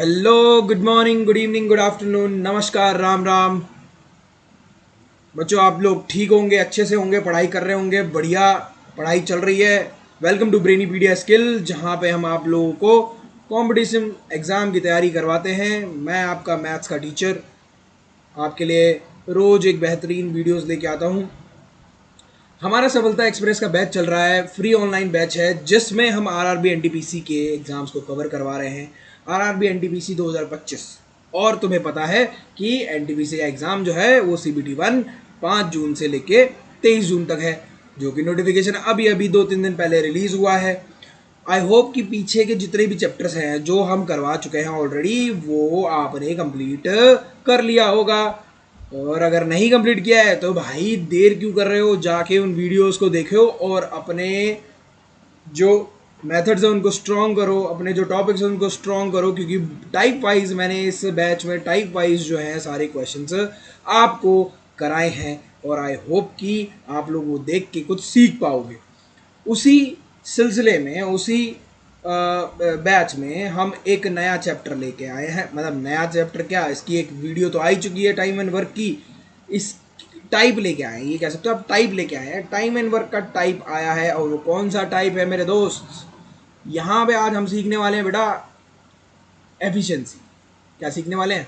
Hello, good morning, good evening, good afternoon, नमस्कार, राम राम। बच्चों, आप लोग ठीक होंगे, अच्छे से होंगे, पढ़ाई कर रहे होंगे, बढ़िया पढ़ाई चल रही है। वेलकम टू ब्रेनीपीडिया स्किल, जहाँ पे हम आप लोगों को कंपटीशन एग्ज़ाम की तैयारी करवाते हैं। मैं आपका मैथ्स का टीचर आपके लिए रोज़ एक बेहतरीन वीडियोस लेके आता हूँ। हमारा सफलता एक्सप्रेस का बैच चल रहा है, फ्री ऑनलाइन बैच है, जिसमें हम आरआरबी एनटीपीसी के एग्जाम्स को कवर करवा रहे हैं। RRB NTPC 2025। और तुम्हें पता है कि एनटीपीसी का एग्ज़ाम जो है वो सीबीटी 1 5 जून से लेके 23 जून तक है, जो कि नोटिफिकेशन अभी अभी 2-3 दिन पहले रिलीज़ हुआ है। आई होप कि पीछे के जितने भी चैप्टर्स हैं जो हम करवा चुके हैं ऑलरेडी, वो आपने कंप्लीट कर लिया होगा। और अगर नहीं कंप्लीट किया है तो भाई देर क्यों कर रहे हो, जाके उन वीडियोस को देखो और अपने जो मेथड्स हैं उनको स्ट्रॉन्ग करो, अपने जो टॉपिक्स हैं उनको स्ट्रॉन्ग करो, क्योंकि टाइप वाइज मैंने इस बैच में टाइप वाइज जो है सारे क्वेश्चंस आपको कराए हैं। और आई होप कि आप लोग वो देख के कुछ सीख पाओगे। उसी सिलसिले में, उसी बैच में हम एक नया चैप्टर लेके आए हैं। मतलब नया चैप्टर क्या, इसकी एक वीडियो तो आई चुकी है टाइम एंड वर्क की। इस टाइप लेके आए हैं, ये कह सकते हो आप, टाइप लेके आए हैं। टाइम एंड वर्क का टाइप आया है, और वो कौन सा टाइप है मेरे दोस्त? यहाँ पे आज हम सीखने वाले हैं बेटा एफिशिएंसी। क्या सीखने वाले हैं?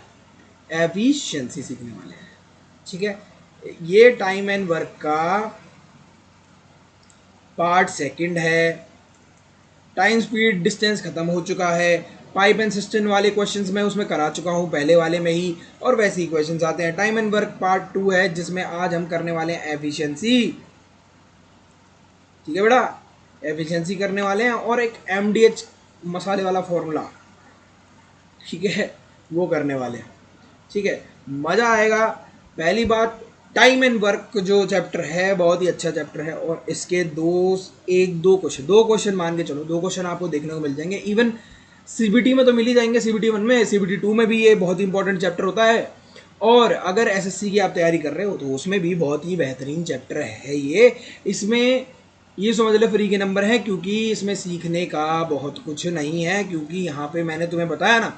एफिशिएंसी सीखने वाले हैं। ठीक है, ये टाइम एंड वर्क का पार्ट सेकंड है। टाइम स्पीड डिस्टेंस खत्म हो चुका है। पाइप एंड सिस्टम वाले क्वेश्चंस मैं उसमें करा चुका हूँ पहले वाले में ही, और वैसे ही क्वेश्चंस आते हैं। टाइम एंड वर्क पार्ट 2 है, जिसमें आज हम करने वाले हैं एफिशिएंसी। ठीक है बेटा, एफिशिएंसी करने वाले हैं, और एक एमडीएच मसाले वाला फॉर्मूला, ठीक है, वो करने वाले हैं। ठीक है, मज़ा आएगा। पहली बात, टाइम एंड वर्क जो चैप्टर है बहुत ही अच्छा चैप्टर है, और इसके दो क्वेश्चन मान के चलो, दो क्वेश्चन आपको देखने को मिल जाएंगे। इवन सीबीटी में तो मिल ही जाएंगे, सीबीटी 1 में, सीबीटी 2 में भी ये बहुत इंपॉर्टेंट चैप्टर होता है। और अगर एसएससी की आप तैयारी कर रहे हो तो उसमें भी बहुत ही बेहतरीन चैप्टर है ये। इसमें ये समझ लो फ्री के नंबर है, क्योंकि इसमें सीखने का बहुत कुछ नहीं है। क्योंकि यहाँ पे मैंने तुम्हें बताया ना,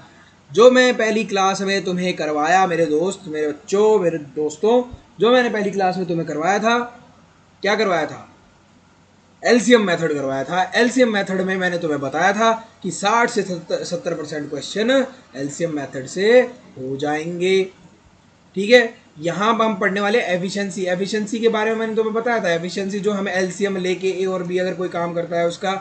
जो मैं पहली क्लास में तुम्हें करवाया मेरे दोस्त, मेरे बच्चों, मेरे दोस्तों, जो मैंने पहली क्लास में तुम्हें करवाया था, क्या करवाया था? एलसीएम मेथड करवाया था। एलसीएम मेथड में मैंने तुम्हें बताया था कि 60 से 70% क्वेश्चन एलसीएम मेथड से हो जाएंगे। ठीक है, यहाँ पर हम पढ़ने वाले एफिशिएंसी। एफिशिएंसी के बारे में मैंने तुम्हें बताया था, एफिशिएंसी जो हमें एलसीएम लेके ए और बी अगर कोई काम करता है उसका,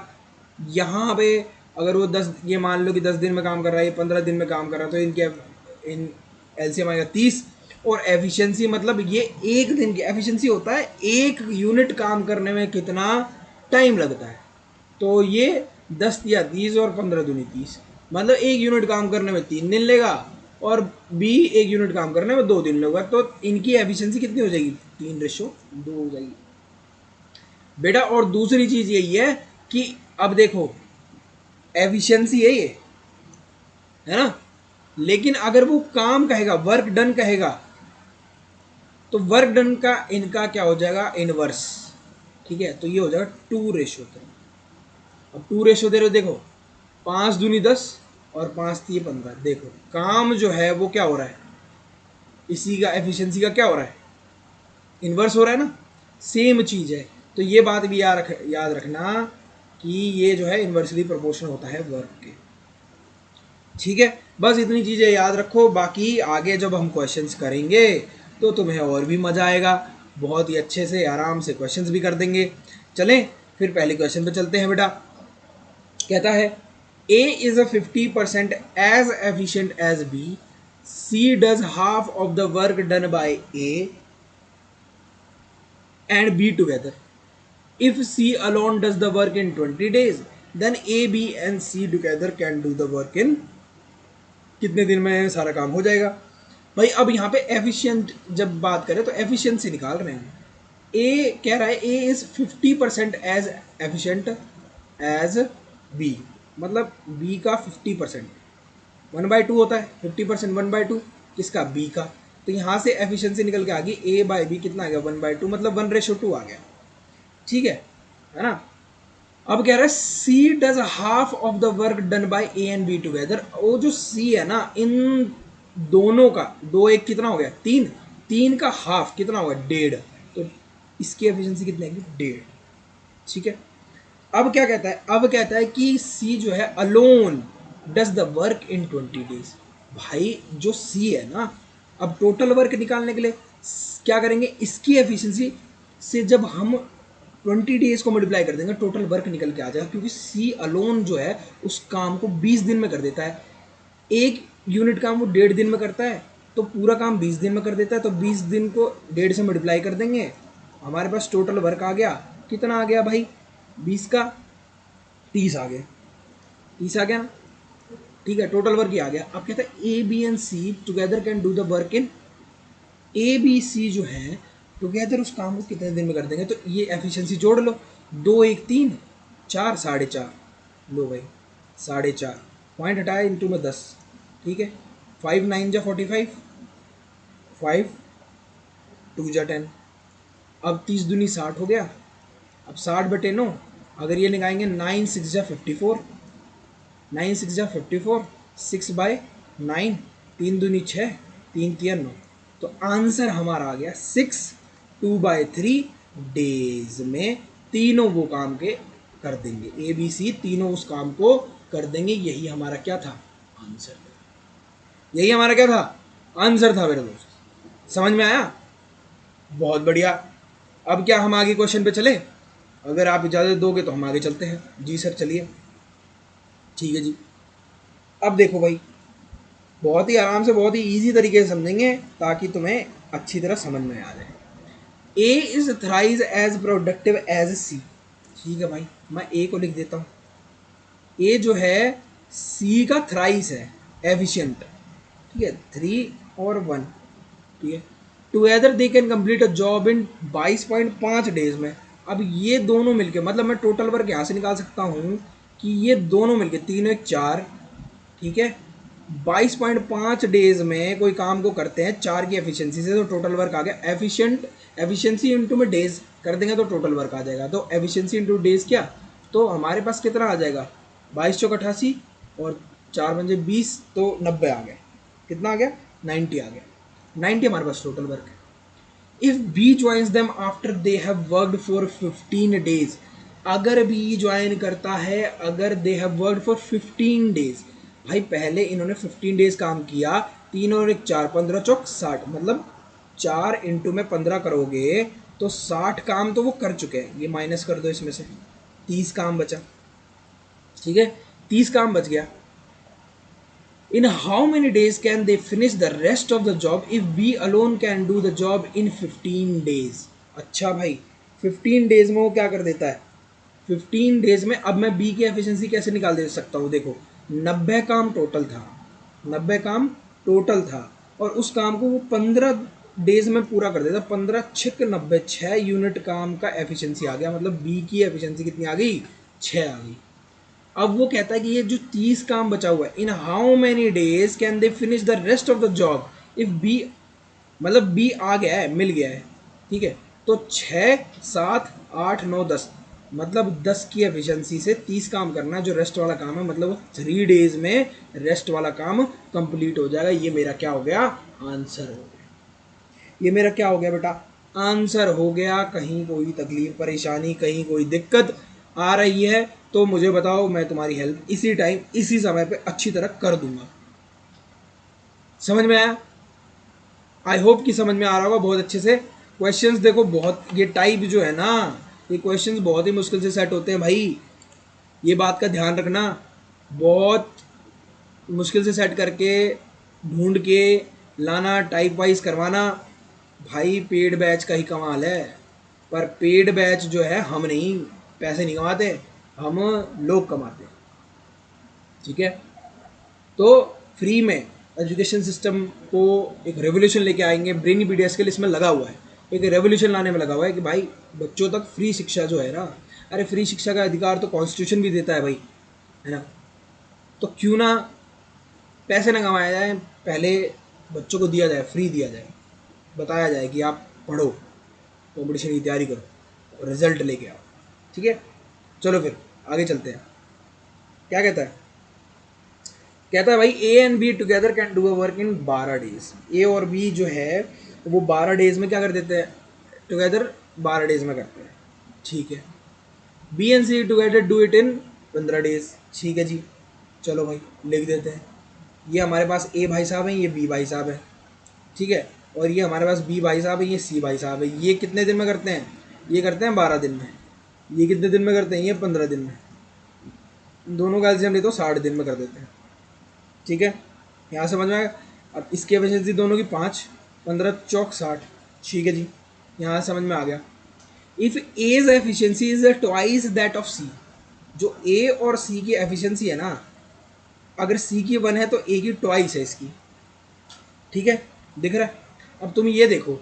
यहाँ पे अगर वो 10, ये मान लो कि 10 दिन में काम कर रहा है, ये 15 दिन में काम कर रहा है, तो इनके इन एलसीएम आएगा 30। और एफिशिएंसी मतलब ये एक दिन की एफिशिएंसी होता है, एक यूनिट काम करने में कितना टाइम लगता है। तो ये 10 या 30 और 15 दूनी 30, मतलब एक यूनिट काम करने में 3 दिन लेगा, और बी एक यूनिट काम करने में 2 दिन लगेगा। तो इनकी एफिशिएंसी कितनी हो जाएगी? 3:2 हो जाएगी बेटा। और दूसरी चीज यही है कि अब देखो, एफिशिएंसी है ये, है ना, लेकिन अगर वो काम कहेगा, वर्क डन कहेगा, तो वर्क डन का इनका क्या हो जाएगा? इनवर्स। ठीक है, तो ये हो जाएगा 2:3। अब 2 दे रहे हो, देखो 5 दूनी 10 और 5 3 15। देखो काम जो है वो क्या हो रहा है, इसी का एफिशिएंसी का क्या हो रहा है? इन्वर्स हो रहा है ना, सेम चीज है। तो ये बात भी याद रखना कि ये जो है इन्वर्सली प्रोपोर्शनल होता है वर्क के। ठीक है, बस इतनी चीजें याद रखो, बाकी आगे जब हम क्वेश्चंस करेंगे तो तुम्हें और भी मजा आएगा। बहुत ही अच्छे से आराम से क्वेश्चंस भी कर देंगे। चलें फिर पहले क्वेश्चन पे चलते हैं बेटा। कहता है A is a 50% as efficient as B. C does half of the work done by A and B together. If C alone does the work in 20 days, then A, B and C together can do the work in कितने दिन में सारा काम हो जाएगा? भाई अब यहाँ पे एफिशिएंट जब बात करें तो एफिशिएंसी निकाल रहे हैं। ए कह रहा है A is 50% as efficient as B, मतलब बी का 50%। 1/2 होता है 50%, 1/2 किसका? बी का। तो यहाँ से एफिशिएंसी निकल के आ गई ए बाई बी, कितना आ गया? 1/2, मतलब 1:2 आ गया। ठीक है ना। अब कह रहा है C does half of the work done by A and B together. वो जो सी है ना, इन दोनों का, दो एक कितना हो गया, तीन, तीन का हाफ कितना होगा, 1.5। तो इसकी एफिशिएंसी कितनी आएगी, 1.5। ठीक है। अब क्या कहता है, अब कहता है कि सी जो है alone does the work in 20 days. भाई जो सी है ना, अब टोटल वर्क निकालने के लिए क्या करेंगे, इसकी एफिशिएंसी से जब हम 20 डेज को मल्टीप्लाई कर देंगे टोटल वर्क निकल के आ जाएगा, क्योंकि सी अलोन जो है उस काम को 20 दिन में कर देता है। एक यूनिट काम वो 1.5 दिन में करता है, तो पूरा काम 20 दिन में कर देता है। तो 20 दिन को 1.5 से मल्टीप्लाई कर देंगे, हमारे पास टोटल वर्क आ गया, कितना आ गया भाई, 20 का 30 आ गया, 30 आ गया ना। ठीक है, टोटल वर्क ही आ गया। अब कहता है A B and C together can do the work in, A B C जो है टुगेदर उस काम को कितने दिन में कर देंगे। तो ये एफिशिएंसी जोड़ लो, 2 1 3 4 4.5, लो भाई 4.5, पॉइंट हटाया, इंटू में 10। ठीक है, 5 9 जा 45, 5 2 जा 10। अब 30 दूनी 60 हो गया। अब 60/9, अगर ये लगाएंगे 9 6 जा 54, 9 6 जा 54, 6/9, 3 दूनी 6, 3 3 9। तो आंसर हमारा आ गया 6 2/3 डेज में तीनों वो काम के कर देंगे, ए बी सी तीनों उस काम को कर देंगे। यही हमारा क्या था, आंसर। यही हमारा क्या था, आंसर था मेरे दोस्त। समझ में आया, बहुत बढ़िया। अब क्या हम आगे क्वेश्चन पे चले, अगर आप इजाज़त दोगे तो हम आगे चलते हैं। जी सर चलिए, ठीक है जी। अब देखो भाई, बहुत ही आराम से, बहुत ही इजी तरीके से समझेंगे ताकि तुम्हें अच्छी तरह समझ में आ जाए। A is thrice as productive as C. ठीक है भाई, मैं ए को लिख देता हूँ। ए जो है सी का थ्राइस है एफिशिएंट। ठीक है, 3 और 1। ठीक है, together they can complete a job in 22.5 days में। अब ये दोनों मिलके, मतलब मैं टोटल वर्क यहाँ से निकाल सकता हूँ कि ये दोनों मिलके 3 1 4, ठीक है, 22.5 डेज में कोई काम को करते हैं 4 की एफिशिएंसी से, तो टोटल वर्क आ गया। एफिशिएंसी इंटू में डेज कर देंगे तो टोटल वर्क आ जाएगा। तो एफिशिएंसी इंटू डेज क्या, तो हमारे पास कितना आ जाएगा, 22 चौक 88 और 4 पंजे 20, तो 90 आ गया। कितना आ गया, 90 आ गया। 90 हमारे पास टोटल वर्क है। If B joins them after they have worked for 15 days, अगर बी ज्वाइन करता है, अगर they have worked for 15 days, भाई पहले इन्होंने 15 डेज काम किया, 3 और 1 4, 15 चौक 60, मतलब 4 इंटू में 15 करोगे तो 60 काम तो वो कर चुके हैं। ये माइनस कर दो इसमें से, 30 काम बचा। ठीक है, 30 काम बच गया। In how many days can they finish the rest of the job if B alone can do the job in 15 days? अच्छा भाई, 15 डेज में वो क्या कर देता है, 15 डेज में। अब मैं B की एफिशिएंसी कैसे निकाल दे सकता हूँ, देखो 90 काम टोटल था, 90 काम टोटल था, और उस काम को वो 15 डेज में पूरा कर देता। 15 6 90, 6 यूनिट काम का एफिशिएंसी आ गया, मतलब B की एफिशिएंसी कितनी आ गई, 6 आ गई। अब वो कहता है कि ये जो 30 काम बचा हुआ है, in how many days can they finish the rest of the job if B, मतलब बी आ गया है, मिल गया है। ठीक है, तो 6 7 8 9 10, मतलब 10 की एफिशिएंसी से 30 काम करना है, जो रेस्ट वाला काम है, मतलब 3 डेज में रेस्ट वाला काम कंप्लीट हो जाएगा। ये मेरा क्या हो गया, आंसर हो गया। ये मेरा क्या हो गया बेटा, आंसर हो गया। कहीं कोई तकलीफ परेशानी, कहीं कोई दिक्कत आ रही है तो मुझे बताओ, मैं तुम्हारी हेल्प इसी टाइम इसी समय पे अच्छी तरह कर दूंगा। समझ में आया, आई होप कि समझ में आ रहा होगा बहुत अच्छे से। क्वेश्चंस देखो, बहुत ये टाइप जो है ना, ये क्वेश्चंस बहुत ही मुश्किल से सेट होते हैं भाई, ये बात का ध्यान रखना। बहुत मुश्किल से सेट करके ढूंढ के लाना, टाइप वाइज करवाना, भाई पेड बैच का ही कमाल है। पर पेड बैच जो है, हम नहीं, पैसे नहीं कमाते, हम लोग कमाते हैं। ठीक है, तो फ्री में एजुकेशन सिस्टम को एक रेवोल्यूशन लेके आएंगे। ब्रेनी पीडीएस के लिए इसमें लगा हुआ है, एक रेवोल्यूशन लाने में लगा हुआ है कि भाई बच्चों तक फ्री शिक्षा जो है ना, अरे फ्री शिक्षा का अधिकार तो कॉन्स्टिट्यूशन भी देता है भाई, है ना। तो क्यों ना पैसे ना कमाया जाए, पहले बच्चों को दिया जाए, फ्री दिया जाए, बताया जाए कि आप पढ़ो, कॉम्पिटिशन की तैयारी करो, रिजल्ट लेके आओ। ठीक है, चलो फिर आगे चलते हैं, क्या कहता है, कहता है भाई A and B together can do a work in 12 days. A और बी जो है वो 12 डेज में क्या कर देते हैं, टुगेदर 12 डेज में करते हैं, ठीक है। B and C together do it in 15 days, ठीक है जी। चलो भाई लिख देते हैं, ये हमारे पास ए भाई साहब हैं, ये बी भाई साहब है, ठीक है। और ये हमारे पास बी भाई साहब है, ये सी भाई साहब है। ये कितने दिन में करते हैं, ये करते हैं 12 दिन में। ये कितने दिन में करते हैं, ये 15 दिन में। दोनों का एलसीएम ले तो 60 दिन में कर देते हैं, ठीक है। यहाँ समझ में आएगा। अब इसकी एफिशिएंसी दोनों की 5, 15 चौक 60, ठीक है जी। यहाँ समझ में आ गया। If as efficiency is twice that of C, जो ए और सी की एफिशिएंसी है ना, अगर सी की 1 है तो ए की ट्वाइस है इसकी, ठीक है, दिख रहा है। अब तुम ये देखो,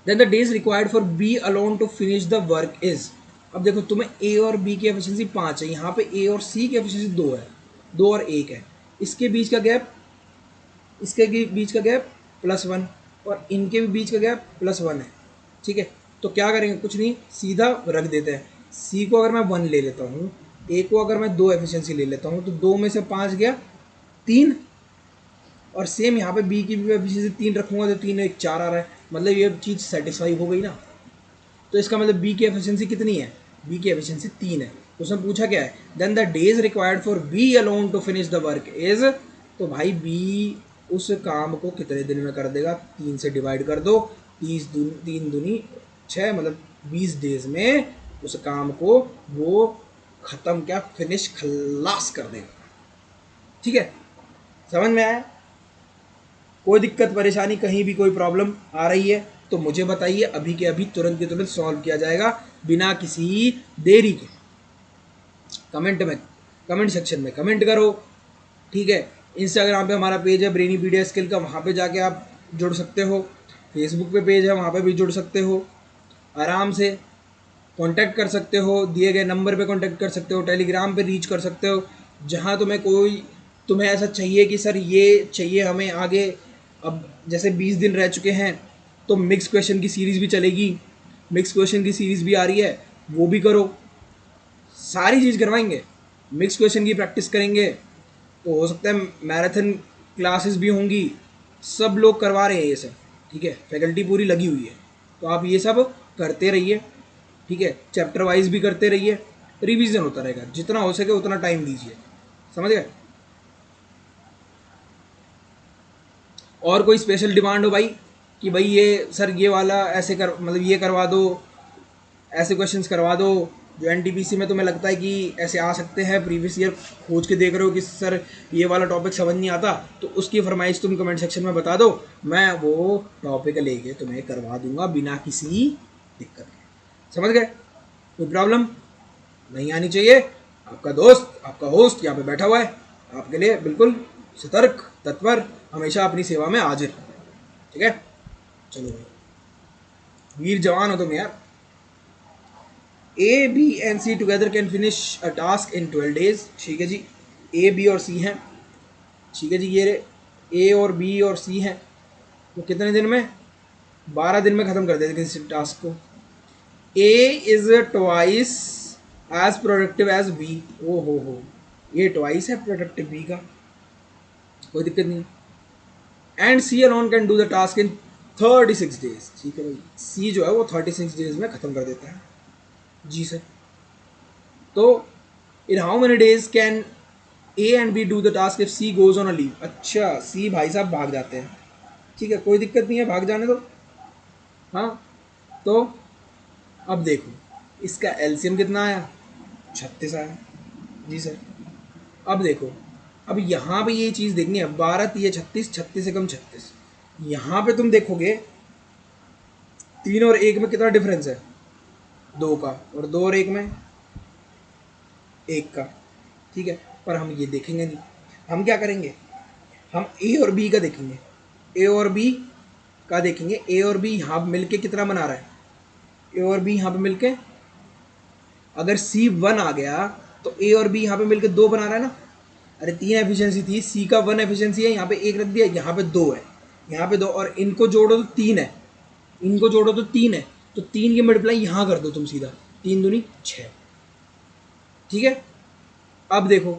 then the days required for B alone to finish the work is. अब देखो तुम्हें ए और बी की एफिशिएंसी 5 है, यहाँ पे ए और सी की एफिशिएंसी 2 है, 2 और 1 है। इसके बीच का गैप, इसके बीच का गैप +1, और इनके भी बीच का गैप +1 है, ठीक है। तो क्या करेंगे, कुछ नहीं, सीधा रख देते हैं। सी को अगर मैं 1 ले लेता हूँ, ए को अगर मैं 2 एफिशिएंसी ले लेता हूँ, तो 2 में से 5 गया 3, और सेम यहाँ पे बी की भी एफिशिएंसी 3 रखूँगा तो 3 1 4 आ रहा है, मतलब ये चीज़ सेटिस्फाई हो गई ना। तो इसका मतलब बी की एफिशिएंसी कितनी है, बी की एफिशिएंसी 3 है। उसने पूछा क्या है, then the days required for B alone to finish the work is. तो भाई बी उस काम को कितने दिन में कर देगा, 3 से डिवाइड कर दो, 3 दूनी 6, मतलब 20 डेज में उस काम को वो ख़त्म, क्या फिनिश, खल्लास कर देगा, ठीक है। समझ में आया। कोई दिक्कत परेशानी, कहीं भी कोई प्रॉब्लम आ रही है तो मुझे बताइए, अभी के अभी तुरंत के तुरंत सॉल्व किया जाएगा बिना किसी देरी के। कमेंट में, कमेंट सेक्शन में कमेंट करो, ठीक है। इंस्टाग्राम पे हमारा पेज है ब्रेनीपीडिया स्किल का, वहाँ पे जाके आप जुड़ सकते हो। फेसबुक पे पेज है, वहाँ पे भी जुड़ सकते हो, आराम से कांटेक्ट कर सकते हो, दिए गए नंबर पे कांटेक्ट कर सकते हो, टेलीग्राम पे रीच कर सकते हो। जहाँ तुम्हें ऐसा चाहिए कि सर ये चाहिए हमें आगे, अब जैसे 20 दिन रह चुके हैं तो मिक्स क्वेश्चन की सीरीज़ भी चलेगी, मिक्स क्वेश्चन की सीरीज़ भी आ रही है, वो भी करो, सारी चीज़ करवाएंगे। मिक्स क्वेश्चन की प्रैक्टिस करेंगे तो हो सकता है मैराथन क्लासेस भी होंगी, सब लोग करवा रहे हैं ये सब, ठीक है, फैकल्टी पूरी लगी हुई है। तो आप ये सब करते रहिए, ठीक है, चैप्टर वाइज भी करते रहिए, रिवीजन होता रहेगा, जितना हो सके उतना टाइम दीजिए, समझ गए। और कोई स्पेशल डिमांड हो भाई कि भाई ये सर ये वाला ऐसे कर, मतलब ये करवा दो, ऐसे क्वेश्चंस करवा दो जो एनटीपीसी में तुम्हें लगता है कि ऐसे आ सकते हैं, प्रीवियस ईयर खोज के देख रहे हो कि सर ये वाला टॉपिक समझ नहीं आता, तो उसकी फरमाइश तुम कमेंट सेक्शन में बता दो, मैं वो टॉपिक लेके तुम्हें करवा दूंगा बिना किसी दिक्कत के, समझ गए। कोई प्रॉब्लम नहीं आनी चाहिए। आपका दोस्त, आपका होस्ट यहाँ पे बैठा हुआ है आपके लिए, बिल्कुल सतर्क, तत्पर, हमेशा अपनी सेवा में हाजिर, ठीक है। चलो भाई, वीर जवान हो तुम यार। A B and C together can finish a task in 12 days, ठीक है जी। ए बी और सी हैं, ठीक है जी। ये ए और बी और सी हैं, वो कितने दिन में, 12 दिन में ख़त्म कर देते किसी टास्क को। A is twice as productive as B, ओ हो, ये ट्वाइस है प्रोडक्टिव बी का, कोई दिक्कत नहीं। And C alone can do the task in 36 days, ठीक है भाई। सी जो है वो 36 डेज में ख़त्म कर देता है, जी सर। तो in how many days can A and B do the task if C goes on a leave. अच्छा, सी भाई साहब भाग जाते हैं, ठीक है, कोई दिक्कत नहीं है, भाग जाने दो। हाँ, तो अब देखो इसका एलसीएम कितना आया, 36 आया, जी सर। अब देखो, अब यहाँ पे ये चीज़ देखनी है, 12 3 36, 36 से कम 36। यहाँ पे तुम देखोगे 3 और 1 में कितना डिफरेंस है, 2 का, और 2 और 1 में 1 का, ठीक है। पर हम ये देखेंगे नहीं, हम क्या करेंगे, हम ए और बी का देखेंगे, ए और बी का देखेंगे। ए और बी यहाँ मिलके कितना बना रहा है, ए और बी यहाँ पे मिलके, अगर सी 1 आ गया तो ए और बी यहाँ पे मिलके 2 बना रहा है ना। अरे 3 एफिशिएंसी थी, सी का 1 एफिशिएंसी है, यहाँ पे 1 रख दिया, यहाँ पे 2 है, यहाँ पे 2, और इनको जोड़ो तो 3 है, इनको जोड़ो तो 3 है, तो 3 की मल्टीप्लाई यहाँ कर दो तुम सीधा, 3 दूनी 6, ठीक है, अब देखो,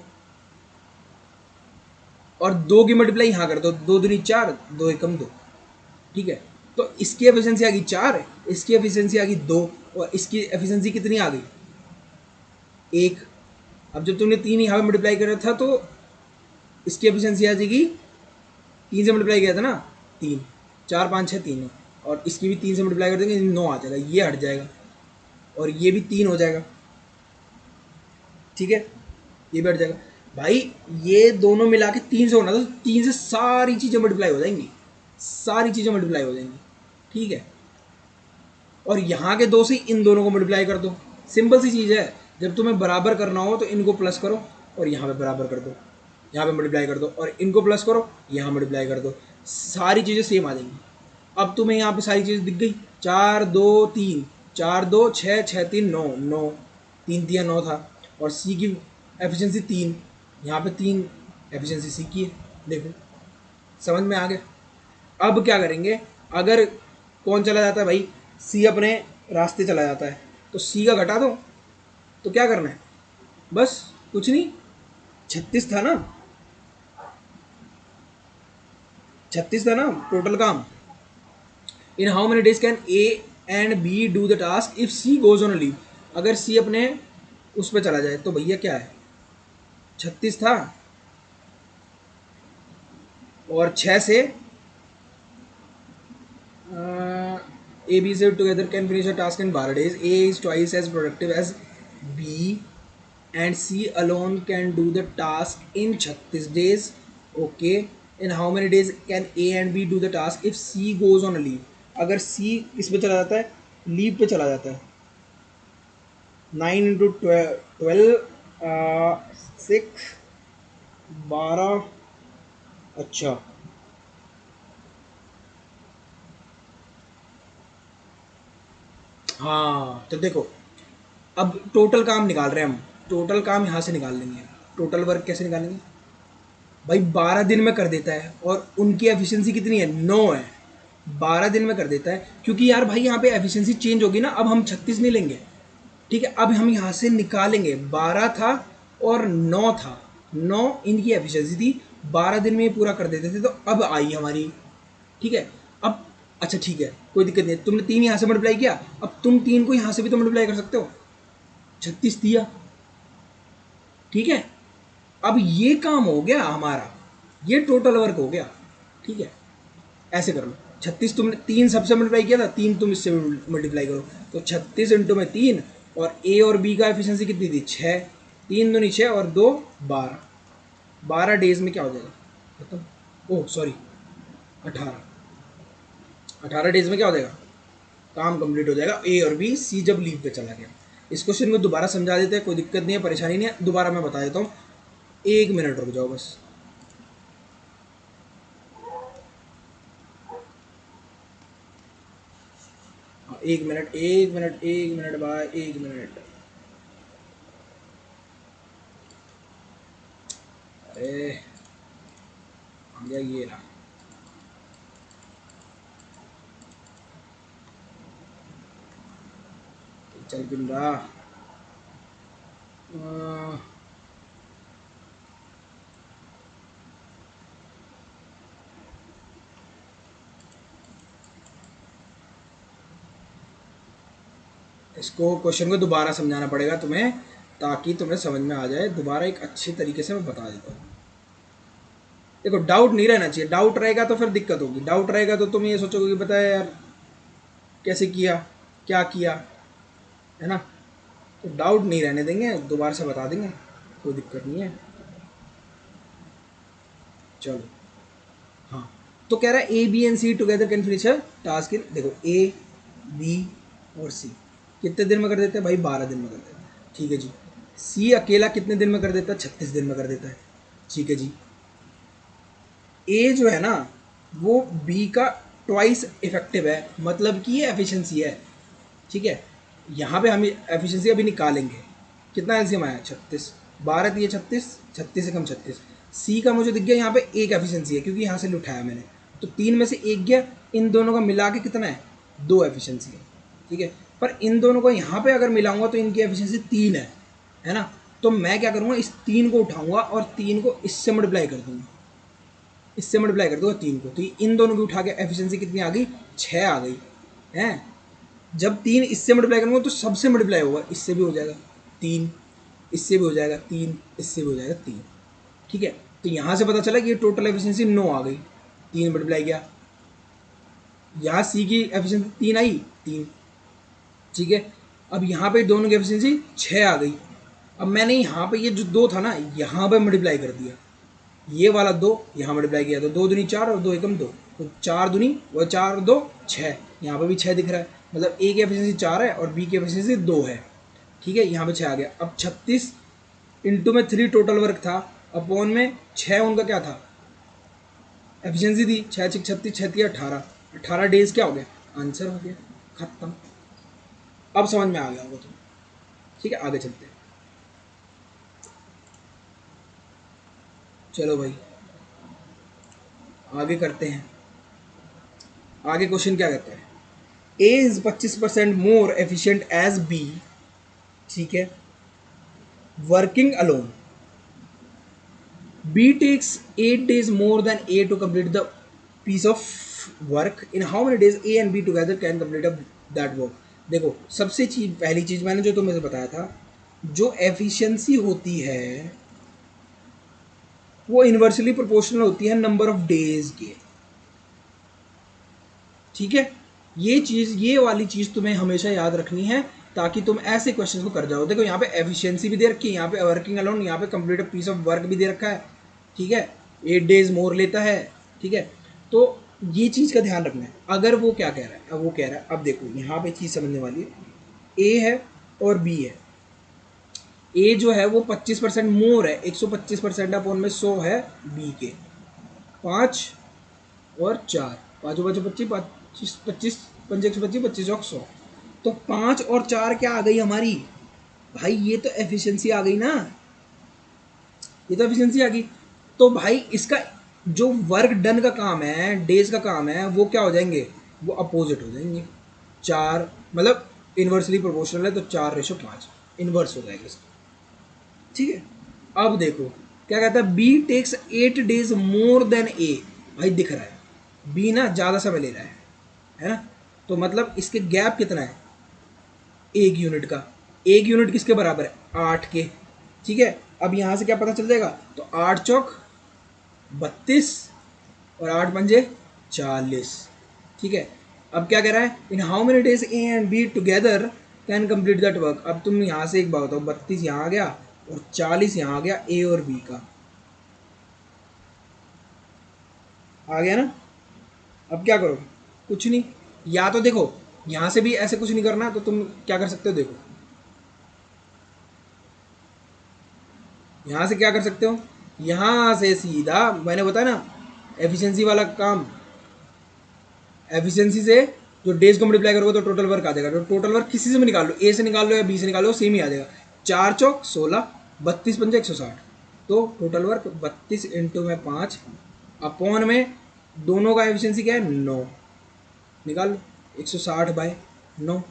और 2 की मल्टीप्लाई यहाँ कर दो, 2 दूनी 4, 2 एकम 2, ठीक है। तो इसकी एफिशिएंसी आ गई 4, इसकी एफिशिएंसी आ गई 2, और इसकी एफिशिएंसी कितनी आ गई 1। अब जब तुमने 3 यहाँ पे मल्टीप्लाई करा था तो इसकी एफिशिएंसी आ जाएगी, 3 से मल्टीप्लाई किया था ना, 3, 4 5 6 3, और इसकी भी 3 से मल्टीप्लाई कर देंगे 9 आ जाएगा, ये हट जाएगा, और ये भी 3 हो जाएगा, ठीक है, ये भी हट जाएगा। भाई ये दोनों मिला के 3 से होना था, तो 3 से सारी चीज़ें मल्टीप्लाई हो जाएंगी, सारी चीज़ें मल्टीप्लाई हो जाएंगी, ठीक है। और यहाँ के 2 से इन दोनों को मल्टीप्लाई कर दो, सिंपल सी चीज़ है। जब तुम्हें बराबर करना हो तो इनको प्लस करो और यहाँ पे बराबर कर दो, यहाँ पे मल्टीप्लाई कर दो, और इनको प्लस करो, यहाँ मल्टीप्लाई कर दो, सारी चीज़ें सेम आ जाएंगी। अब तुम्हें यहाँ पे सारी चीज़ें दिख गई, 4 2 3, 4 2 6, 6 3 9, 9 3 दिया 9 था, और सी की एफिशिएंसी 3, यहाँ पे 3 एफिशिएंसी सी की है, देखो समझ में आ गया। अब क्या करेंगे, अगर कौन चला जाता है भाई, सी अपने रास्ते चला जाता है, तो सी का घटा दो, तो क्या करना है, बस कुछ नहीं, 36 था ना, 36 था ना टोटल काम। In how many days can A and B do the task if C goes on leave, अगर सी अपने उस पर चला जाए तो भैया क्या है, 36 था, और 6 से ए बी से together can finish a task in 12 days, A is twice as productive as B and C alone can do the task in 36 days. Okay, in how many days can A and B do the task if C goes on a leave, अगर C किस पे चला जाता है, leave पे चला जाता है, 9 इंटू 12, 6 12, अच्छा हाँ, तो देखो अब टोटल काम निकाल रहे हैं हम, टोटल काम यहाँ से निकाल लेंगे, टोटल वर्क कैसे निकालेंगे भाई, 12 दिन में कर देता है, और उनकी एफिशिएंसी कितनी है, 9 है, 12 दिन में कर देता है, क्योंकि यार भाई यहाँ पे एफिशिएंसी चेंज होगी ना, अब हम 36 नहीं लेंगे, ठीक है, अब हम यहाँ से निकालेंगे, 12 था और 9 था, 9 इनकी एफिशिएंसी थी, 12 दिन में ये पूरा कर देते थे, तो अब आई हमारी, ठीक है। अब अच्छा ठीक है, कोई दिक्कत नहीं, तुमने 3 यहाँ से मल्टीप्लाई किया, अब तुम 3 को यहाँ से भी तो मल्टीप्लाई कर सकते हो, 36 दिया, ठीक है। अब ये काम हो गया हमारा, ये टोटल वर्क हो गया, ठीक है, ऐसे कर लो, 36 तुमने 3 सबसे मल्टीप्लाई किया था, 3 तुम इससे मल्टीप्लाई करो, तो 36 इंटू में 3, और ए और बी का एफिशिएंसी कितनी थी, 6, 3 दूनी 6 और 2 12, 12 डेज में क्या हो जाएगा खत्म, ओह सॉरी 18, 18 डेज में क्या हो जाएगा, काम कंप्लीट हो जाएगा, ए और बी, सी जब लीव पे चला गया। इस क्वेश्चन को दोबारा समझा देते हैं, कोई दिक्कत नहीं है, परेशानी नहीं है, दोबारा मैं बता देता हूँ, 1 मिनट रुक जाओ बस। हाँ, 1 minute 1 minute 1 minute by 1 minute, अरे आ गया ये ना, चल पिन रहा, इसको क्वेश्चन को दोबारा समझाना पड़ेगा तुम्हें, ताकि तुम्हें समझ में आ जाए, दोबारा एक अच्छे तरीके से मैं बता देता हूँ। देखो डाउट नहीं रहना चाहिए, डाउट रहेगा तो फिर दिक्कत होगी, डाउट रहेगा तो तुम ये सोचोगे कि बताया यार कैसे किया, क्या किया, है ना, तो डाउट नहीं रहने देंगे, दोबारा से बता देंगे, कोई दिक्कत नहीं है। चलो हाँ, तो कह रहा है A B and C together can finish a task in, देखो ए बी और सी कितने दिन में कर देते हैं भाई, 12 दिन में कर देते हैं, ठीक है जी। सी अकेला कितने दिन में कर देता है, 36 दिन में कर देता है, ठीक है जी। ए जो है ना वो बी का ट्वाइस इफेक्टिव है, मतलब कि ये एफिशिएंसी है, ठीक है। यहाँ पे हम एफिशिएंसी अभी निकालेंगे, कितना एलसीएम आया 36, 12 दिए 36, 36 से कम 36, सी का मुझे दिख गया यहाँ पे एक एफिशिएंसी है, क्योंकि यहाँ से उठाया मैंने, तो 3 में से 1 गया, इन दोनों का मिला के कितना है, 2 एफिशिएंसी है, ठीक है। पर इन दोनों को यहाँ पे अगर मिलाऊंगा तो इनकी एफिशिएंसी 3 है ना, तो मैं क्या करूँगा, इस 3 को उठाऊंगा और 3 को इससे मल्टीप्लाई कर दूंगा, इससे मल्टीप्लाई कर दूंगा 3 को, तो इन दोनों की उठा के एफिशिएंसी कितनी आ गई, 6 आ गई है। जब 3 इससे मल्टीप्लाई करूँगा तो सबसे मल्टीप्लाई होगा, इससे भी हो जाएगा 3, इससे भी हो जाएगा 3, इससे भी हो जाएगा 3। ठीक है, तो यहाँ से पता चला कि ये टोटल एफिशिएंसी 9 आ गई, 3 मल्टीप्लाई किया, यहाँ सी की एफिशिएंसी 3 आई, 3। ठीक है, अब यहाँ पे दोनों की एफिशिएंसी 6 आ गई। अब मैंने यहाँ पे ये जो 2 था ना, यहाँ पे मल्टीप्लाई कर दिया, ये वाला 2 यहाँ मल्टीप्लाई किया, तो 2 दूनी 4 और 2 एकम 2, तो 4 दूनी वो 4 और 2 6, यहाँ पे भी 6 दिख रहा है, मतलब ए की एफिशिएंसी 4 है और बी की एफिशिएंसी 2 है। ठीक है, यहाँ पे 6 आ गया। अब 36 इंटू में 3 टोटल वर्क था, अपॉन में 6 उनका क्या था, एफिशिएंसी थी, 6 6 36 6 18, 18 डेज क्या हो गया, आंसर हो गया, खत्म। अब समझ में आ गया होगा तुम्हें। ठीक है, आगे चलते हैं। चलो भाई आगे करते हैं। आगे क्वेश्चन क्या कहता है, A is 25% more efficient as B, ठीक है, working alone, B takes 8 days more than A to complete the piece of work, in how many days A and B together can complete that work. देखो सबसे पहली चीज मैंने जो तुम्हें बताया था, जो एफिशिएंसी होती है वो इन्वर्सली प्रोपोर्शनल होती है नंबर ऑफ डेज के। ठीक है, ये चीज, ये वाली चीज तुम्हें हमेशा याद रखनी है ताकि तुम ऐसे क्वेश्चन को कर जाओ। देखो यहाँ पे एफिशिएंसी भी दे रखी है, यहाँ पे वर्किंग अलोन, यहाँ पे कंप्लीट पीस ऑफ वर्क भी दे रखा है। ठीक है, 8 days मोर लेता है। ठीक है, तो ये चीज का ध्यान रखना है। अगर वो क्या कह रहा है, अब वो कह रहा है, अब देखो यहाँ पे चीज समझने वाली है, ए है और बी है। ए जो है वो 25% मोर है, 125% अपॉन में 100 है बी के, 5 और 4, 5 बचे 25, 25 5 125, 25 और 100, तो 5 और 4 क्या आ गई हमारी भाई, ये तो एफिशिएंसी आ गई ना, ये तो एफिशिएंसी आ गई। तो भाई इसका जो वर्क डन का काम है, डेज का काम है, वो क्या हो जाएंगे, वो अपोजिट हो जाएंगे। 4 मतलब इन्वर्सली प्रोपोर्शनल है, तो 4:5 इन्वर्स हो जाएगा इसका। ठीक है, अब देखो क्या कहता है, B takes 8 days more than A. भाई दिख रहा है बी ना ज़्यादा समय ले रहा है ना, तो मतलब इसके गैप कितना है, 1 यूनिट का। 1 यूनिट किसके बराबर है, 8 के। ठीक है, अब यहाँ से क्या पता चल जाएगा, तो 8 चौक 32 और 8 पंजे 40। ठीक है, अब क्या कह रहा है, in how many days A and B together can complete that work. अब तुम यहाँ से एक बात बताओ, 32 यहाँ आ गया और 40 यहाँ आ गया ए और बी का, आ गया ना। अब क्या करो, कुछ नहीं, या तो देखो यहाँ से भी ऐसे कुछ नहीं करना, तो तुम क्या कर सकते हो, देखो यहाँ से क्या कर सकते हो, यहाँ से सीधा मैंने बताया ना एफिशिएंसी वाला काम, एफिशिएंसी से जो डेज को मल्टीप्लाई करोगे तो टोटल वर्क आ जाएगा। तो टोटल वर्क किसी से भी निकाल लो, ए से निकाल लो या बी से निकाल लो, सेम ही आ जाएगा। 4 चौक 16, 32 पंजे 160, तो टोटल वर्क 32 इंटू में 5 अपॉन में दोनों का एफिशिएंसी क्या है, 9, निकाल लो 160 बाय 9,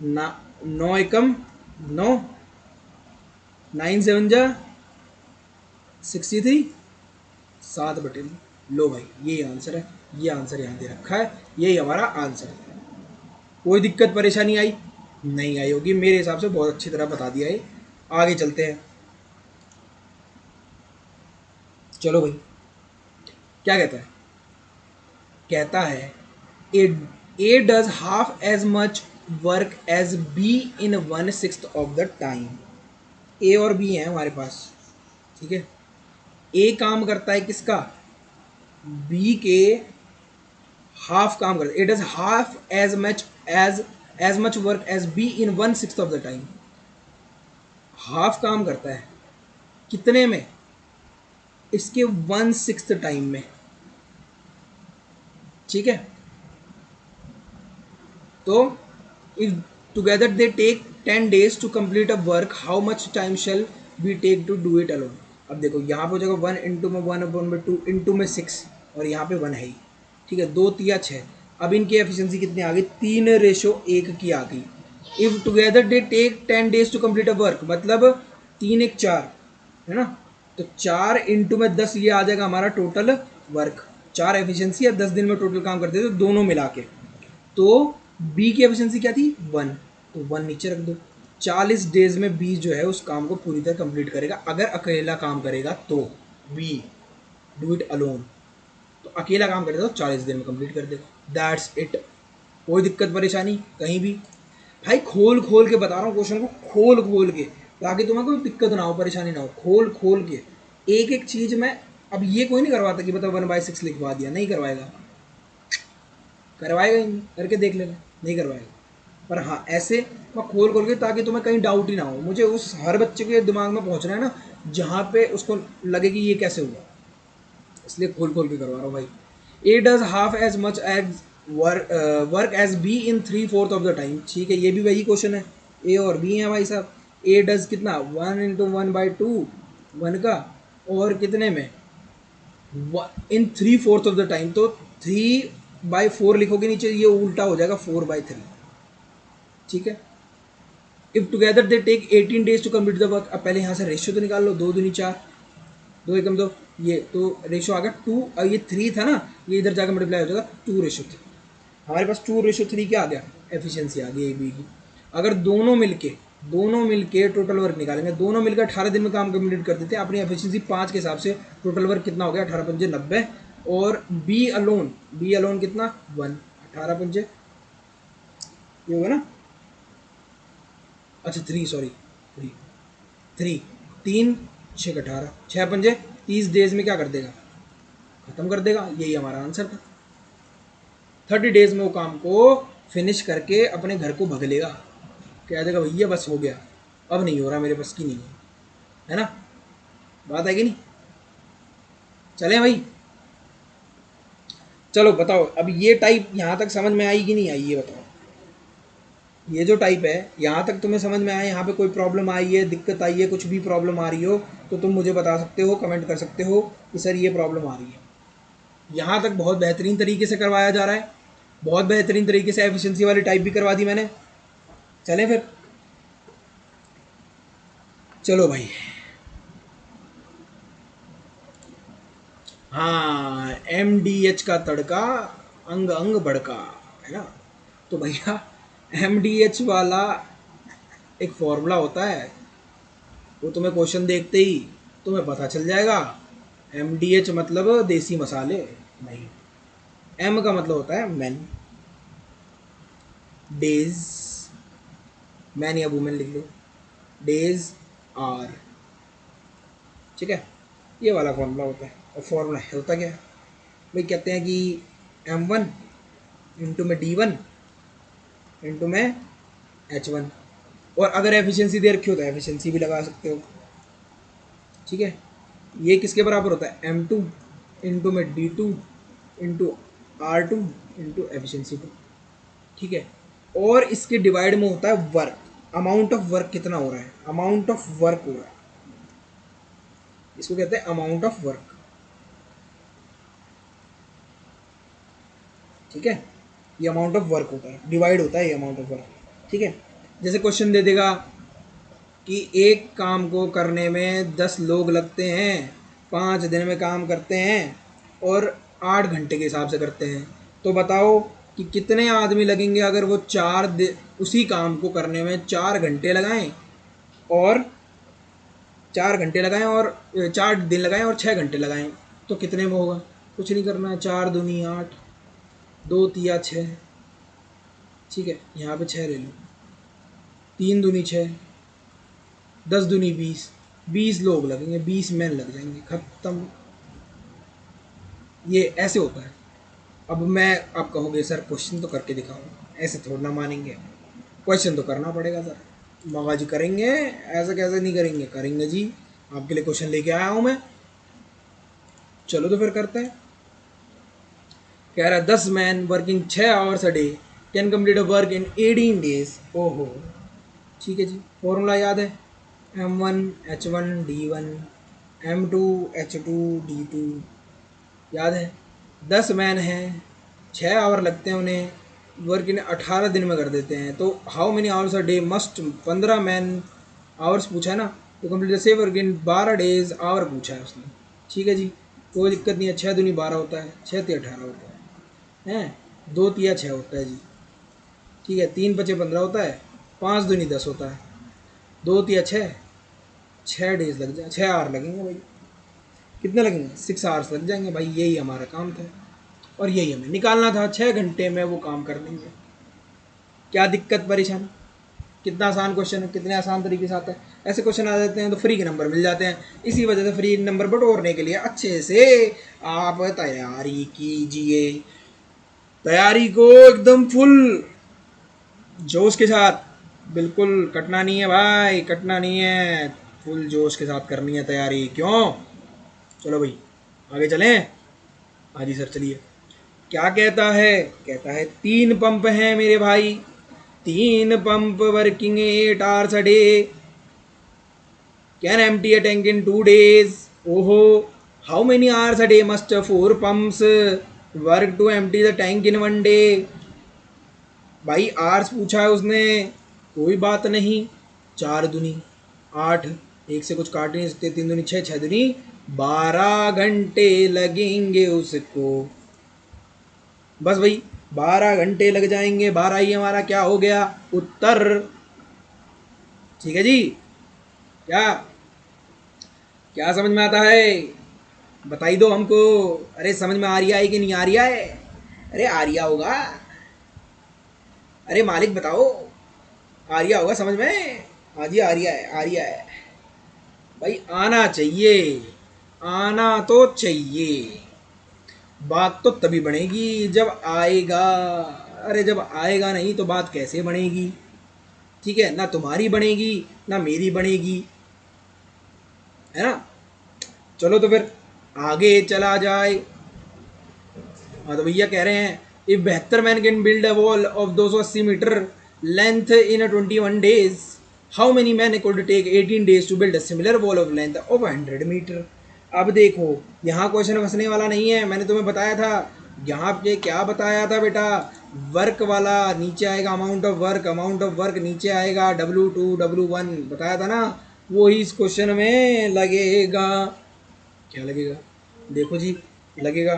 9 एकम 9, 9 7 जा 63, 7/9। लो भाई ये आंसर है, ये आंसर यहाँ दे रखा है, यही हमारा आंसर है। कोई दिक्कत परेशानी आई नहीं आई होगी, मेरे हिसाब से बहुत अच्छी तरह बता दिया है। आगे चलते हैं, चलो भाई क्या कहता है, कहता है A does half as much work as B in 1/6 of the time. A और बी है हमारे पास, ठीक है, ए काम करता है किसका, बी के हाफ काम करता है। It does half as much work as B in 1/6 of the time. Half काम करता है कितने में, इसके 1/6 टाइम में। ठीक है, तो if together they take 10 days to complete a work, how much time shall be take to do it alone. अब देखो यहाँ पे हो जाएगा 1 इंटू में 1/2 इंटू में 6 और यहाँ पे 1 है ही। ठीक है, 2 तिया 6। अब इनकी एफिशिएंसी कितनी आ गई, 3:1 की आ गई। If together they take 10 days to complete a work, मतलब 3 एक 4 है ना, तो 4 इंटू में 10 ये आ जाएगा हमारा टोटल वर्क। 4 एफिशिएंसी या 10 दिन में टोटल काम करते थे तो दोनों मिला के, तो बी की एफिशिएंसी क्या थी 1, तो 1 नीचे रख दो। 40 डेज में बी जो है उस काम को पूरी तरह कंप्लीट करेगा, अगर अकेला काम करेगा तो बी डू इट अलोन, तो अकेला काम करेगा तो 40 दिन में कंप्लीट कर देगा। दैट्स इट, कोई दिक्कत परेशानी कहीं भी? भाई खोल खोल के बता रहा हूँ क्वेश्चन को, खोल खोल के, ताकि तुम्हें कोई दिक्कत ना हो, परेशानी ना हो, खोल खोल के एक एक चीज़ में। अब ये कोई नहीं करवाता कि बताओ 1/6 लिखवा दिया, नहीं करवाएगा, करवाएगा ही नहीं, करके देख लेना, नहीं करवाएगा। पर हाँ ऐसे मैं खोल खोल के, ताकि तुम्हें कहीं डाउट ही ना हो, मुझे उस हर बच्चे के दिमाग में पहुँचना है ना जहाँ पे उसको लगे कि ये कैसे हुआ, इसलिए खोल खोल के करवा रहा हूँ भाई। A does half as much as work as B in 3/4 of the time, ठीक है, ये भी वही क्वेश्चन है, ए और बी है भाई साहब। ए डज कितना 1 × 1/2 1 का, और कितने में इन 3/4 ऑफ द टाइम, तो 3/4 लिखोगे नीचे, ये उल्टा हो जाएगा 4/3, ठीक है। If together they take 18 days to complete the work, अब पहले यहाँ से रेशियो तो निकाल लो, 2 दूनी 4, 2 एकम 2, ये तो रेशियो आ गया 2, और ये 3 था ना, ये इधर जाकर मल्टीप्लाई हो जाएगा 2/3, हमारे पास 2/3 क्या आ गया, एफिशिएंसी आ गई ए बी की। अगर दोनों मिलके टोटल वर्क निकालेंगे, दोनों मिलकर 18 दिन में काम कंप्लीट कर देते हैं, अपनी एफिशिएंसी 5 के हिसाब से टोटल वर्क कितना हो गया 18 पंजे 90, और बी अलोन कितना 1, 18 पंजे ये होगा ना, अच्छा 3, सॉरी 3, 3 3 6 18, 6 पंजे 30 डेज में क्या कर देगा, खत्म कर देगा, यही हमारा आंसर था। 30 डेज में वो काम को फिनिश करके अपने घर को भग लेगा, कह देगा भैया बस हो गया, अब नहीं हो रहा, मेरे बस की नहीं है ना, बात है कि नहीं? चलें भाई, चलो बताओ अब ये टाइप यहाँ तक समझ में आई कि नहीं आई, ये बताओ, ये जो टाइप है यहाँ तक तुम्हें समझ में आया, यहाँ पे कोई प्रॉब्लम आई है, दिक्कत आई है, कुछ भी प्रॉब्लम आ रही हो तो तुम मुझे बता सकते हो, कमेंट कर सकते हो कि सर ये प्रॉब्लम आ रही है। यहाँ तक बहुत बेहतरीन तरीके से करवाया जा रहा है, बहुत बेहतरीन तरीके से एफिशिएंसी वाली टाइप भी करवा दी मैंने। चलें फिर, चलो भाई, हाँ MDH का तड़का अंग अंग बड़का, है ना, तो भैया MDH वाला एक फॉर्मूला होता है, वो तुम्हें क्वेश्चन देखते ही तुम्हें पता चल जाएगा। MDH मतलब देसी मसाले नहीं, M का मतलब होता है मैन, डेज, मैन या वुमेन लिख लो, डेज आर, ठीक है, ये वाला फॉर्मूला होता है। और फॉर्मूला होता क्या है भाई, कहते हैं कि M1 इंटू में D1 इंटू में H1, और अगर एफिशिएंसी दे रखी हो तो एफिशिएंसी भी लगा सकते हो, ठीक है। ये किसके बराबर होता है, M2 इंटू में D2 into R2 into efficiency 2, ठीक है। और इसके डिवाइड में होता है वर्क, अमाउंट ऑफ वर्क कितना हो रहा है, अमाउंट ऑफ वर्क हो रहा है, इसको कहते हैं अमाउंट ऑफ वर्क, ठीक है। ये अमाउंट ऑफ वर्क होता है, डिवाइड होता है ये अमाउंट ऑफ वर्क, ठीक है। जैसे क्वेश्चन दे देगा कि एक काम को करने में 10 लोग लगते हैं, 5 दिन में काम करते हैं और 8 घंटे के हिसाब से करते हैं, तो बताओ कि कितने आदमी लगेंगे अगर वो उसी काम को करने में 4 घंटे लगाएं, और 4 घंटे लगाएं और 4 दिन लगाएं और 6 घंटे लगाएं, तो कितने में होगा? कुछ नहीं करना है, 4 दूनी 8, 2 तिया 6, ठीक है, यहाँ पे 6 ले लो, 3 दूनी 6, 10 दूनी 20, 20 लोग लगेंगे, 20 मैन लग जाएंगे, खत्म। ये ऐसे होता है। अब मैं आप कहोगे सर क्वेश्चन तो करके दिखाओ, ऐसे थोड़ा ना मानेंगे, क्वेश्चन तो करना पड़ेगा सर, मगा जी करेंगे, ऐसा कैसे नहीं करेंगे, करेंगे जी, आपके लिए क्वेश्चन लेके आया हूँ मैं, चलो तो फिर करते हैं। कह रहा है 10 man working 6 hours a day can complete a work in 18 days, ओहो, ठीक है जी, फॉर्मूला याद है, M1 H1 D1 M2 H2 D2, याद है। 10 मैन हैं, 6 आवर लगते हैं उन्हें वर्क इन 18 दिन में कर देते हैं, तो how many hours a day must 15 man hours पूछा है ना, तो complete the same work in 12 days hour पूछा है उसने। ठीक है जी, कोई दिक्कत नहीं है। 6 दूनी 12 होता है, 6 × 18 होता है, हैं 2 × 6 होता है जी। ठीक है, 3 × 5 = 15 होता है, 5 दूनी 10 होता है, 2 × 6 6 डेज लग जाए, 6 आवर लगेंगे भाई। कितने लगेंगे? 6 आवर्स लग जाएंगे भाई। यही हमारा काम था और यही हमें निकालना था। 6 घंटे में वो काम कर लेंगे। क्या दिक्कत परेशानी? कितना आसान क्वेश्चन है, कितने आसान तरीके से आता है। ऐसे क्वेश्चन आ जाते हैं तो फ्री के नंबर मिल जाते हैं। इसी वजह से फ्री नंबर बटोरने के लिए अच्छे से आप तैयारी कीजिए। तैयारी को एकदम फुल जोश के साथ, बिल्कुल कटना नहीं है भाई, कटना नहीं है, फुल जोश के साथ करनी है तैयारी। क्यों? चलो भाई आगे चलें। हाँ जी सर चलिए। क्या कहता है? कहता है 3 पंप हैं मेरे भाई, 3 pump working 8 hours a day, can empty a tank in 2 days. ओहो, how many hours a day must 4 pumps work to empty the tank in 1 day. भाई आवर्स पूछा है उसने, कोई बात नहीं। 4 दूनी 8, एक से कुछ काट नहीं सकते, 3 दूनी 6, 6 दूनी 12 घंटे लगेंगे उसको। बस भाई 12 घंटे लग जाएंगे। 12 ही हमारा क्या हो गया? उत्तर। ठीक है जी। क्या क्या समझ में आता है? बताई दो हमको। अरे समझ में आ रही है कि नहीं आ रही है? अरे आ रिया होगा। अरे मालिक बताओ, आ रिया होगा समझ में? हाँ जी आ रिया है, आ रिया है भाई। आना चाहिए, आना तो चाहिए। बात तो तभी बनेगी जब आएगा। अरे जब आएगा नहीं तो बात कैसे बनेगी? ठीक है, ना तुम्हारी बनेगी ना मेरी बनेगी, है ना। चलो तो फिर आगे चला जाए। हाँ तो भैया कह रहे हैं if 72 man can build a wall of 280 metre length in 21 days, how many man could take 18 days to build a similar wall of length of 100 metre. अब देखो, यहाँ क्वेश्चन फंसने वाला नहीं है। मैंने तुम्हें बताया था, यहाँ पे क्या बताया था बेटा, वर्क वाला नीचे आएगा, अमाउंट ऑफ वर्क नीचे आएगा, W2 W1 बताया था ना, वो ही इस क्वेश्चन में लगेगा। क्या लगेगा? देखो जी, लगेगा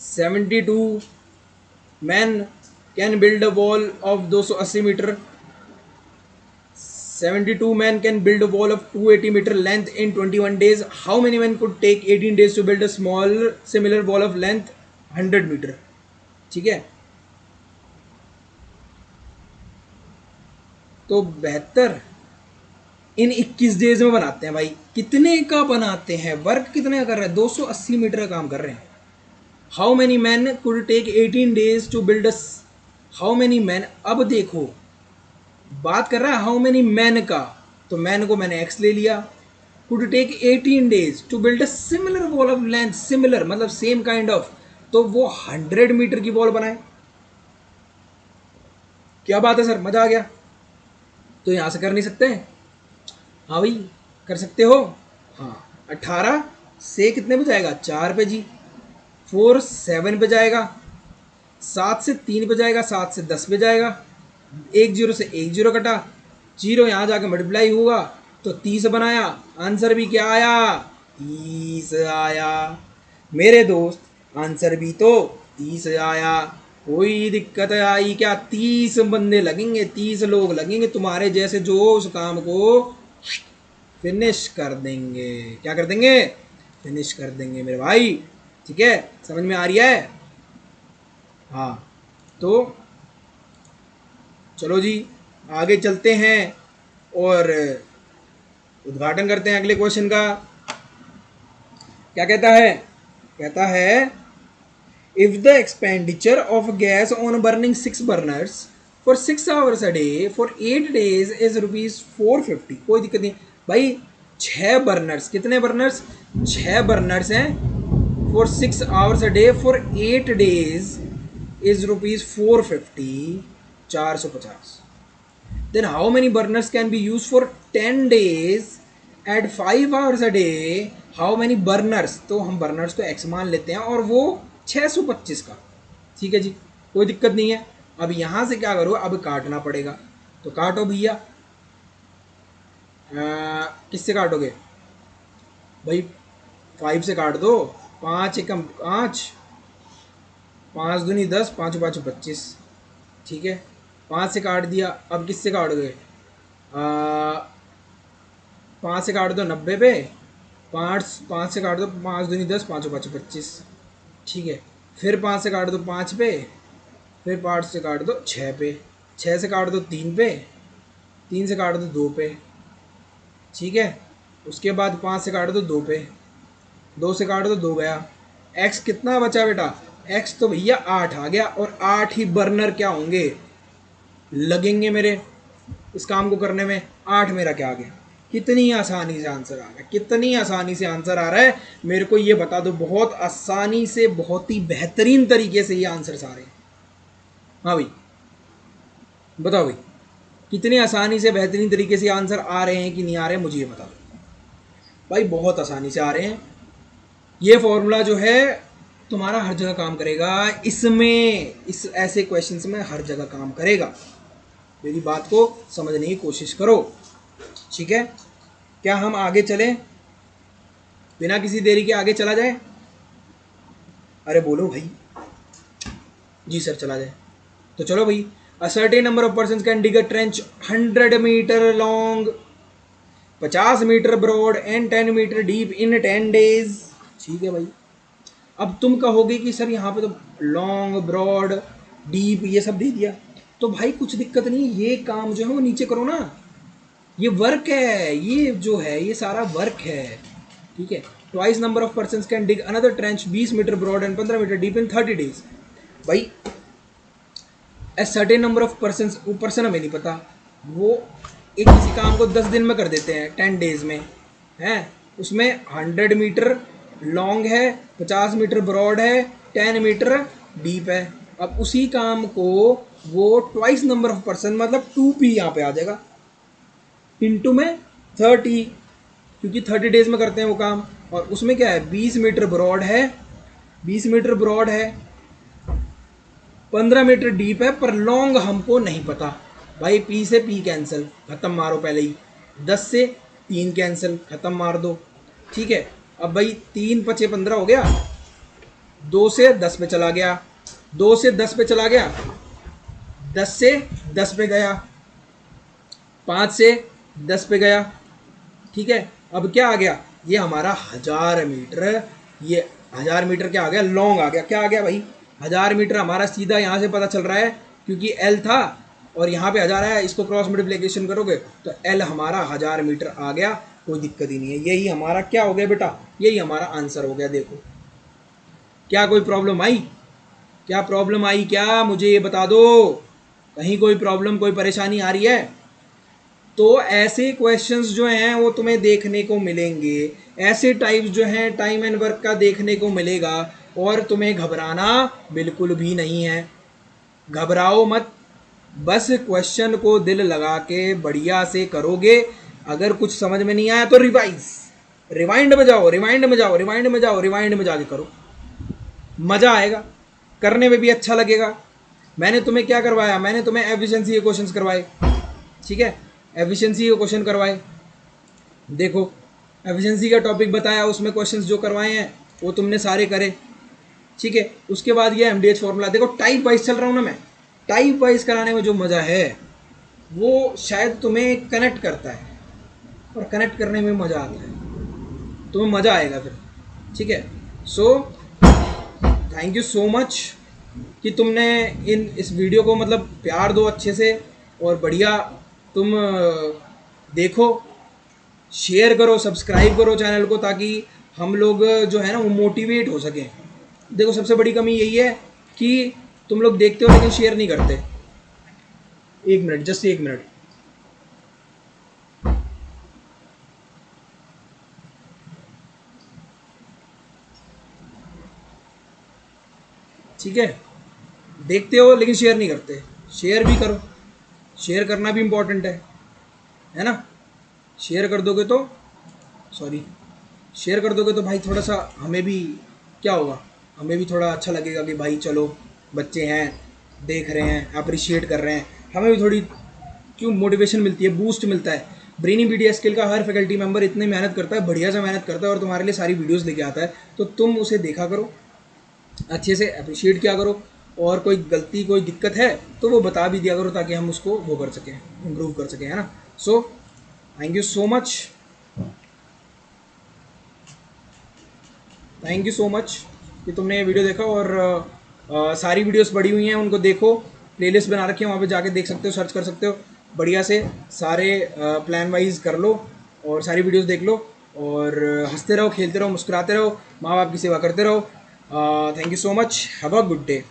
72 man can build a wall of 280 metre, 72 men can build a wall of 280 meter length in 21 days. How many men could take 18 days to build a small similar wall of length 100 meter? ठीक है, तो 72 इन 21 days में बनाते हैं भाई। कितने का बनाते हैं? वर्क कितने का कर रहे हैं? 280 मीटर का काम कर रहे हैं। How many man could take 18 days to build, how many man. अब देखो बात कर रहा है हाउ मैनी मैन का, तो मैन को मैंने एक्स ले लिया। Could take 18 days to build a similar wall of length, similar मतलब सेम काइंड ऑफ, तो वो 100 मीटर की वॉल बनाए। क्या बात है सर, मजा आ गया। तो यहां से कर नहीं सकते? हाँ भाई कर सकते हो। हाँ 18 से कितने पे जाएगा? 4 पे जी। 4 7 पे जाएगा, 7 से 3 पे जाएगा, 7 से 10 पे जाएगा, 1 जीरो से 1 जीरो कटा, जीरो यहाँ जाके मल्टीप्लाई होगा तो 30 बनाया। आंसर भी क्या आया? 30 आया मेरे दोस्त, आंसर भी तो 30 आया। कोई दिक्कत आई क्या? 30 बंदे लगेंगे, 30 लोग लगेंगे तुम्हारे जैसे जो उस काम को फिनिश कर देंगे। क्या कर देंगे? फिनिश कर देंगे मेरे भाई। ठीक है, समझ में आ रही है? हाँ तो चलो जी आगे चलते हैं और उद्घाटन करते हैं अगले क्वेश्चन का। क्या कहता है? कहता है if the expenditure of gas on burning 6 burners for 6 hours a day for 8 days is ₹450। कोई दिक्कत नहीं भाई। 6 बर्नर्स, कितने बर्नर्स? 6 बर्नर्स हैं for 6 hours a day for 8 days is ₹450, 450। Then how many burners can be used for 10 days at 5 hours a day? How many burners? तो हम burners को x मान लेते हैं और वो 625 का। ठीक है जी, कोई दिक्कत नहीं है। अब यहाँ से क्या करो, अब काटना पड़ेगा, तो काटो भैया। किससे काटोगे भाई? 5 से काट दो। 5 एकम 5, 5 दूनी 10, 5 5 25। ठीक है, 5 से काट दिया। अब किससे काटोगे? 5 से काट दो 90 पे, 5 से काट दो 5 दूनी 10, 5 5 25। ठीक है, फिर 5 से काट दो 5 पे, फिर 5 से काट दो 6 पे, 6 से काट दो 3 पे, 3 से काट दो 2 पे। ठीक है, उसके बाद 5 से काट दो 2 पे, 2 से काट दो 2 गया। एक्स कितना बचा बेटा? एक्स तो भैया 8 आ गया, और 8 ही बर्नर क्या होंगे, लगेंगे मेरे इस काम को करने में। 8 मेरा क्या आ गया? कितनी आसानी से आंसर आ रहा है, कितनी आसानी से आंसर आ रहा है, मेरे को ये बता दो। बहुत आसानी से, बहुत ही बेहतरीन तरीके से ये आंसर आ रहे हैं। हाँ भाई बताओ भाई, कितनी आसानी से बेहतरीन तरीके से आंसर आ रहे हैं कि नहीं आ रहे हैं, मुझे ये बता दो भाई। बहुत आसानी से आ रहे हैं। ये फॉर्मूला जो है तुम्हारा हर जगह काम करेगा, इसमें इस ऐसे क्वेश्चंस में हर जगह काम करेगा। मेरी बात को समझने की कोशिश करो, ठीक है? क्या हम आगे चलें, बिना किसी देरी के आगे चला जाए? अरे बोलो भाई। जी सर चला जाए, तो चलो भाई। A certain number of person can dig a trench 100 metre long, 50 metre broad and 10 metre deep in 10 days. ठीक है भाई। अब तुम कहोगे कि सर यहाँ पे तो लॉन्ग, ब्रॉड, डीप ये सब दे दिया, तो भाई कुछ दिक्कत नहीं, ये काम जो है वो नीचे करो ना। ये वर्क है, ये जो है ये सारा वर्क है, ठीक है? Twice number of person can dig another trench 20 metre broad and 15 metre deep in 30 days. भाई a certain number of person, वो पर्सन हमें नहीं पता, वो एक किसी काम को 10 दिन में कर देते हैं, 10 डेज में, हैं? उसमें 100 मीटर लॉन्ग है, 50 मीटर ब्रॉड है, 10 मीटर डीप है। अब उसी काम को वो ट्वाइस नंबर ऑफ पर्सन, मतलब 2p यहाँ पे आ जाएगा, इंटू में 30, क्योंकि 30 डेज में करते हैं वो काम। और उसमें क्या है, 20 मीटर ब्रॉड है, 20 मीटर ब्रॉड है, 15 मीटर डीप है, पर लॉन्ग हमको नहीं पता। भाई पी से पी कैंसिल, खत्म मारो पहले ही। 10 से 3 कैंसिल, खत्म मार दो। ठीक है, अब भाई 3 पचे 15 हो गया, 2 से 10 पे चला गया, 2 से 10 पे चला गया, 10 से 10 पे गया, 5 से 10 पे गया। ठीक है, अब क्या आ गया, ये हमारा 1000 मीटर, ये 1000 मीटर क्या आ गया, लॉन्ग आ गया। क्या आ गया भाई, 1000 मीटर हमारा सीधा यहाँ से पता चल रहा है, क्योंकि L था और यहाँ पे 1000 है, इसको क्रॉस मल्टीप्लिकेशन करोगे तो L हमारा 1000 मीटर आ गया। कोई दिक्कत ही नहीं है, यही हमारा क्या हो गया बेटा, यही हमारा आंसर हो गया। देखो क्या कोई प्रॉब्लम आई, क्या प्रॉब्लम आई क्या, मुझे ये बता दो, कहीं कोई प्रॉब्लम, कोई परेशानी आ रही है? तो ऐसे क्वेश्चंस जो हैं वो तुम्हें देखने को मिलेंगे, ऐसे टाइप्स जो हैं टाइम एंड वर्क का देखने को मिलेगा, और तुम्हें घबराना बिल्कुल भी नहीं है। घबराओ मत, बस क्वेश्चन को दिल लगा के बढ़िया से करोगे। अगर कुछ समझ में नहीं आया तो रिवाइंड में जाओ, रिवाइंड में जाओ, रिवाइंड में जाओ, रिवाइंड में जाके करो, मज़ा आएगा, करने में भी अच्छा लगेगा। मैंने तुम्हें क्या करवाया, मैंने तुम्हें एफिशिएंसी के क्वेश्चंस करवाए, ठीक है? एफिशिएंसी के क्वेश्चन करवाए, देखो एफिशिएंसी का टॉपिक बताया, उसमें क्वेश्चंस जो करवाए हैं वो तुमने सारे करे, ठीक है? उसके बाद ये एमडीएच फॉर्मूला, देखो टाइप वाइज चल रहा हूँ ना मैं, टाइप वाइज कराने में जो मज़ा है वो शायद तुम्हें कनेक्ट करता है, और कनेक्ट करने में मज़ा आता है, तुम्हें मज़ा आएगा फिर, ठीक है? So thank you so much कि तुमने इस वीडियो को मतलब प्यार दो अच्छे से, और बढ़िया तुम देखो, शेयर करो, सब्सक्राइब करो चैनल को, ताकि हम लोग जो है ना वो मोटिवेट हो सकें। देखो सबसे बड़ी कमी यही है कि तुम लोग देखते हो लेकिन शेयर नहीं करते। 1 मिनट, जस्ट 1 मिनट। ठीक है, देखते हो लेकिन शेयर नहीं करते, शेयर भी करो, शेयर करना भी इम्पोर्टेंट है ना? शेयर कर दोगे तो, सॉरी, शेयर कर दोगे तो भाई थोड़ा सा हमें भी क्या होगा, हमें भी थोड़ा अच्छा लगेगा कि भाई चलो बच्चे हैं, देख रहे हैं, अप्रिशिएट कर रहे हैं, हमें भी थोड़ी क्यों मोटिवेशन मिलती है, बूस्ट मिलता है। ब्रेनी मीडिया स्किल का हर फैकल्टी मेंबर इतनी मेहनत करता है, बढ़िया से मेहनत करता है और तुम्हारे लिए सारी वीडियोस लेके आता है, तो तुम उसे देखा करो, अच्छे से अप्रिशिएट किया करो, और कोई गलती कोई दिक्कत है तो वो बता भी दिया करो ताकि हम उसको वो कर सकें, इम्प्रूव कर सकें, है ना। So thank you so much, thank you so much कि तुमने ये वीडियो देखा। और सारी वीडियोस पड़ी हुई हैं, उनको देखो, प्लेलिस्ट बना रखी है, वहाँ पे जाके देख सकते हो, सर्च कर सकते हो, बढ़िया से सारे प्लान वाइज कर लो और सारी वीडियोस देख लो, और हंसते रहो, खेलते रहो, मुस्कुराते रहो, माँ बाप की सेवा करते रहो। Thank you so much, have a good day.